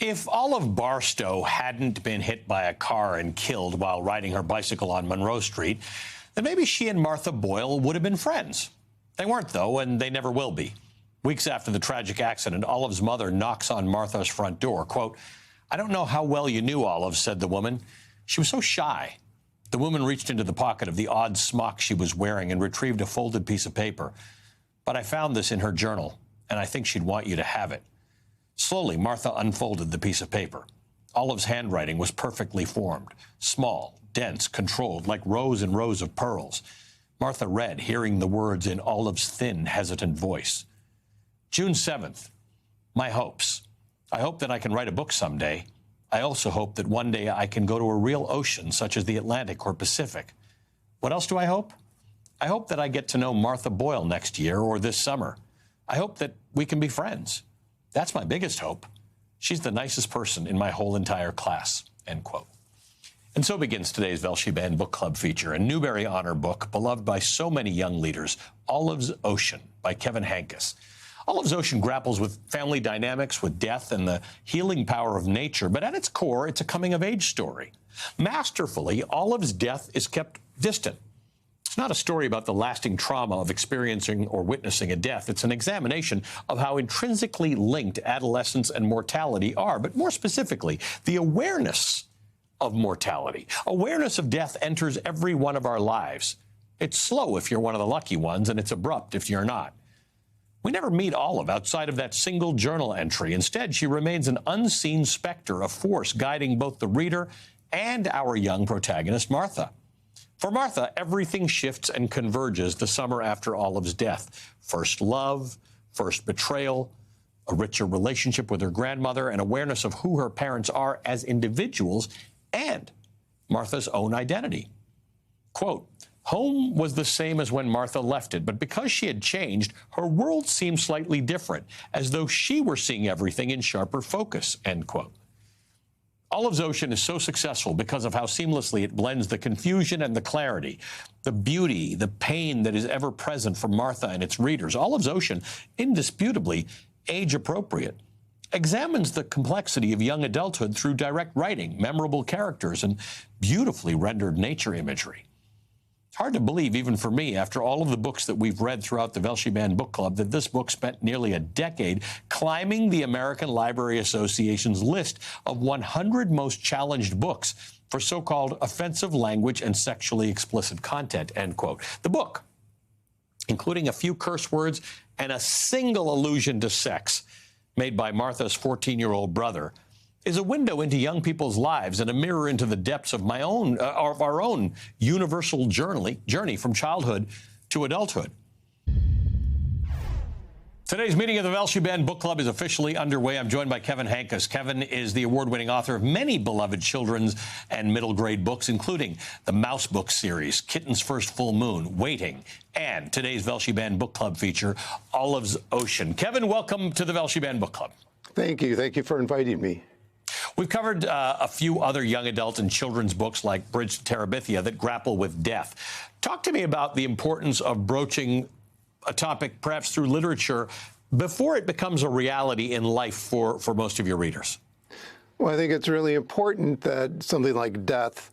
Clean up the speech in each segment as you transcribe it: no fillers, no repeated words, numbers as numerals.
If Olive Barstow hadn't been hit by a car and killed while riding her bicycle on Monroe Street, then maybe she and Martha Boyle would have been friends. They weren't, though, and they never will be. Weeks after the tragic accident, Olive's mother knocks on Martha's front door. Quote, "I don't know how well you knew Olive," said the woman. "She was so shy." The woman reached into the pocket of the odd smock she was wearing and retrieved a folded piece of paper. "But I found this in her journal, and I think she'd want you to have it." Slowly, Martha unfolded the piece of paper. Olive's handwriting was perfectly formed, small, dense, controlled, like rows and rows of pearls. Martha read, hearing the words in Olive's thin, hesitant voice. June 7th. My hopes. I hope that I can write a book someday. I also hope that one day I can go to a real ocean, such as the Atlantic or Pacific. What else do I hope? I hope that I get to know Martha Boyle next year or this summer. I hope that we can be friends. That's my biggest hope. She's the nicest person in my whole entire class, end quote. And so begins today's Velshi Band Book Club feature, a Newbery Honor book beloved by so many young leaders, Olive's Ocean by Kevin Hankus. Olive's Ocean grapples with family dynamics, with death, and the healing power of nature, but at its core, it's a coming-of-age story. Masterfully, Olive's death is kept distant. It's not a story about the lasting trauma of experiencing or witnessing a death. It's an examination of how intrinsically linked adolescence and mortality are, but more specifically, the awareness of mortality. Awareness of death enters every one of our lives. It's slow if you're one of the lucky ones, and it's abrupt if you're not. We never meet Olive outside of that single journal entry. Instead, she remains an unseen specter, a force guiding both the reader and our young protagonist, Martha. For Martha, everything shifts and converges the summer after Olive's death. First love, first betrayal, a richer relationship with her grandmother, and awareness of who her parents are as individuals, and Martha's own identity. Quote, "Home was the same as when Martha left it, but because she had changed, her world seemed slightly different, as though she were seeing everything in sharper focus," end quote. Olive's Ocean is so successful because of how seamlessly it blends the confusion and the clarity, the beauty, the pain that is ever present for Martha and its readers. Olive's Ocean, indisputably age-appropriate, examines the complexity of young adulthood through direct writing, memorable characters, and beautifully rendered nature imagery. It's hard to believe, even for me, after all of the books that we've read throughout the Velshi Band Book Club, that this book spent nearly a decade climbing the American Library Association's list of 100 most challenged books for so-called offensive language and sexually explicit content, end quote. The book, including a few curse words and a single allusion to sex made by Martha's 14-year-old brother, is a window into young people's lives and a mirror into the depths of our own universal journey from childhood to adulthood. Today's meeting of the Velshi Band Book Club is officially underway. I'm joined by Kevin Hankus. Kevin is the award-winning author of many beloved children's and middle-grade books, including the Mouse Book series, Kitten's First Full Moon, Waiting, and today's Velshi Band Book Club feature, Olive's Ocean. Kevin, welcome to the Velshi Band Book Club. Thank you. Thank you for inviting me. We've covered a few other young adult and children's books like Bridge to Terabithia that grapple with death. Talk to me about the importance of broaching a topic, perhaps through literature, before it becomes a reality in life for most of your readers. Well, I think it's really important that something like death,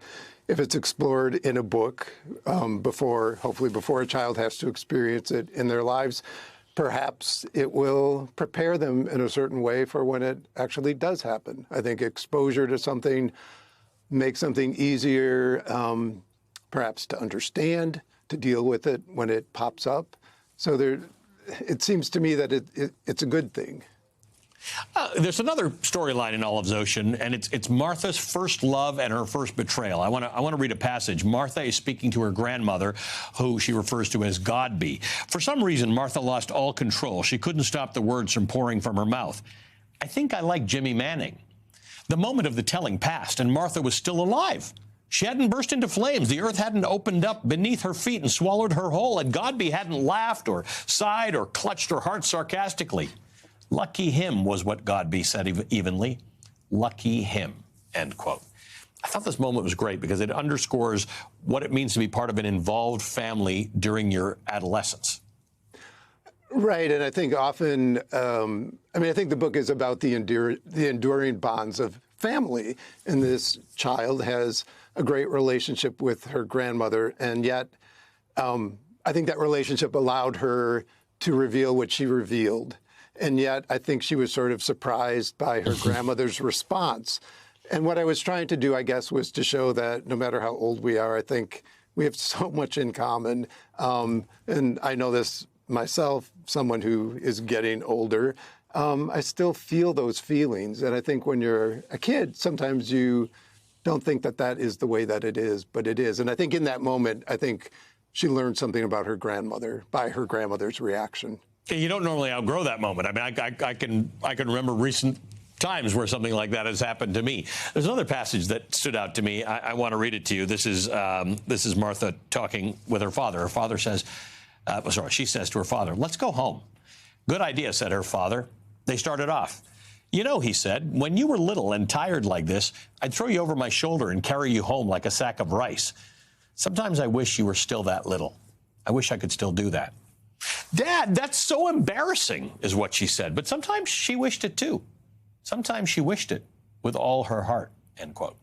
if it's explored in a book hopefully before a child has to experience it in their lives, perhaps it will prepare them in a certain way for when it actually does happen. I think exposure to something makes something easier, perhaps to understand, to deal with it when it pops up. So it seems to me that it's a good thing. There's another storyline in Olive's Ocean, and it's Martha's first love and her first betrayal. I want to read a passage. Martha is speaking to her grandmother, who she refers to as Godby. For some reason, Martha lost all control. She couldn't stop the words from pouring from her mouth. "I think I like Jimmy Manning." The moment of the telling passed, and Martha was still alive. She hadn't burst into flames. The earth hadn't opened up beneath her feet and swallowed her whole, and Godby hadn't laughed or sighed or clutched her heart sarcastically. "Lucky him," was what Godby said evenly. "Lucky him," end quote. I thought this moment was great because it underscores what it means to be part of an involved family during your adolescence. Right, and I think often, I think the book is about the enduring bonds of family, and this child has a great relationship with her grandmother, and yet I think that relationship allowed her to reveal what she revealed, and yet I think she was sort of surprised by her grandmother's response. And what I was trying to do, I guess, was to show that no matter how old we are, I think we have so much in common, and I know this myself, someone who is getting older, I still feel those feelings. And I think when you're a kid, sometimes you don't think that that is the way that it is, but it is. And I think in that moment, I think she learned something about her grandmother by her grandmother's reaction. You don't normally outgrow that moment. I mean, I can remember recent times where something like that has happened to me. There's another passage that stood out to me. I want to read it to you. This is Martha talking with her father. Her father says, she says to her father, "Let's go home." "Good idea," said her father. They started off. "You know," he said, "when you were little and tired like this, I'd throw you over my shoulder and carry you home like a sack of rice. Sometimes I wish you were still that little. I wish I could still do that." "Dad, that's so embarrassing," is what she said. But sometimes she wished it too. Sometimes she wished it with all her heart, end quote.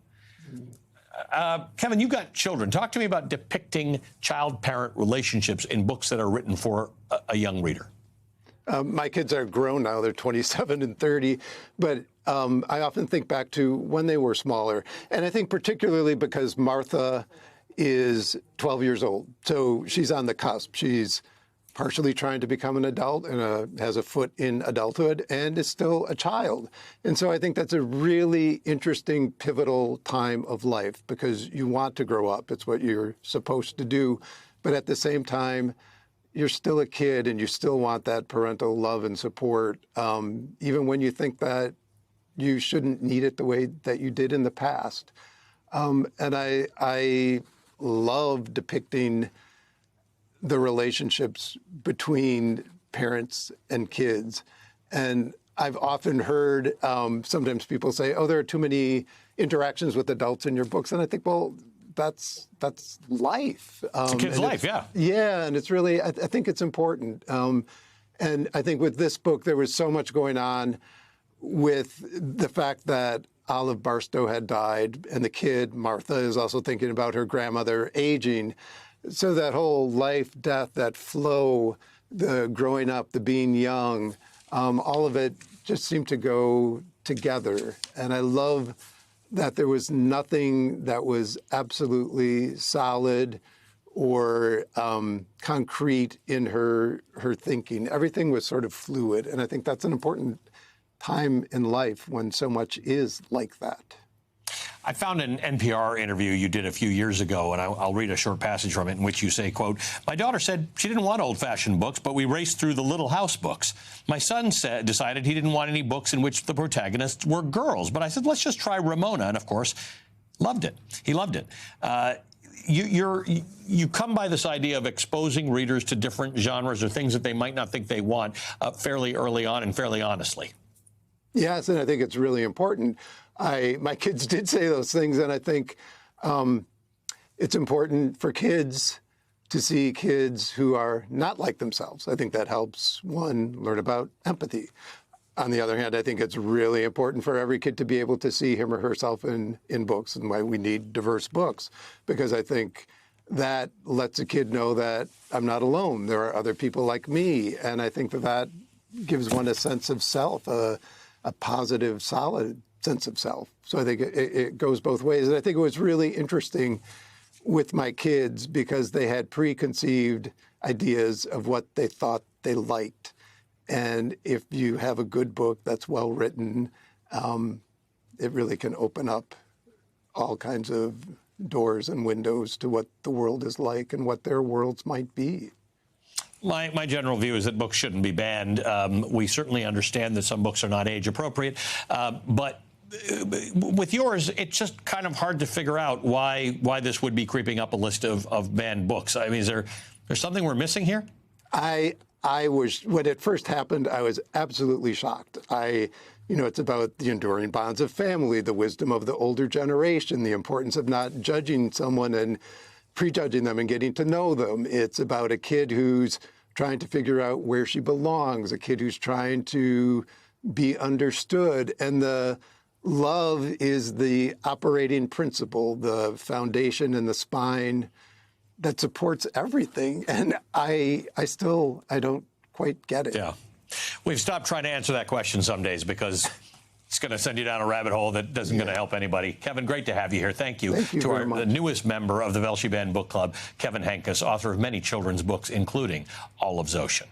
Kevin, you've got children. Talk to me about depicting child-parent relationships in books that are written for a young reader. My kids are grown now. They're 27 and 30. But I often think back to when they were smaller. And I think particularly because Martha is 12 years old. So she's on the cusp. She's partially trying to become an adult and has a foot in adulthood and is still a child. And so I think that's a really interesting, pivotal time of life because you want to grow up. It's what you're supposed to do. But at the same time, you're still a kid and you still want that parental love and support, even when you think that you shouldn't need it the way that you did in the past. And I love depicting the relationships between parents and kids. And I've often heard sometimes people say, "Oh, there are too many interactions with adults in your books." And I think, well, that's life. It's a kid's life, yeah. Yeah, and it's really, I think it's important. And I think with this book, there was so much going on with the fact that Olive Barstow had died, and the kid, Martha, is also thinking about her grandmother aging. So that whole life, death, that flow, the growing up, the being young, all of it just seemed to go together. And I love that there was nothing that was absolutely solid or concrete in her thinking. Everything was sort of fluid. And I think that's an important time in life when so much is like that. I found an NPR interview you did a few years ago, and I'll read a short passage from it in which you say, quote, "My daughter said she didn't want old-fashioned books, but we raced through the Little House books. My son decided he didn't want any books in which the protagonists were girls, but I said, let's just try Ramona, and of course, loved it. He loved it." You come by this idea of exposing readers to different genres or things that they might not think they want fairly early on and fairly honestly. Yes, and I think it's really important. My kids did say those things, and I think it's important for kids to see kids who are not like themselves. I think that helps one learn about empathy. On the other hand, I think it's really important for every kid to be able to see him or herself in books, and why we need diverse books, because I think that lets a kid know that I'm not alone. There are other people like me, and I think that gives one a sense of self, a positive, solid sense of self. So I think it goes both ways. And I think it was really interesting with my kids because they had preconceived ideas of what they thought they liked. And if you have a good book that's well written, it really can open up all kinds of doors and windows to what the world is like and what their worlds might be. My general view is that books shouldn't be banned. We certainly understand that some books are not age appropriate, but with yours, it's just kind of hard to figure out why this would be creeping up a list of banned books. I mean, is there something we're missing here? I was, when it first happened, I was absolutely shocked. It's about the enduring bonds of family, the wisdom of the older generation, the importance of not judging someone and prejudging them and getting to know them. It's about a kid who's trying to figure out where she belongs, a kid who's trying to be understood. And the love is the operating principle, the foundation and the spine that supports everything. And I don't quite get it. Yeah. We've stopped trying to answer that question some days because it's going to send you down a rabbit hole that doesn't going to help anybody. Kevin, great to have you here. Thank you to our the newest member of the Welsh Band Book Club, Kevin Henkes, author of many children's books, including Olive's Ocean.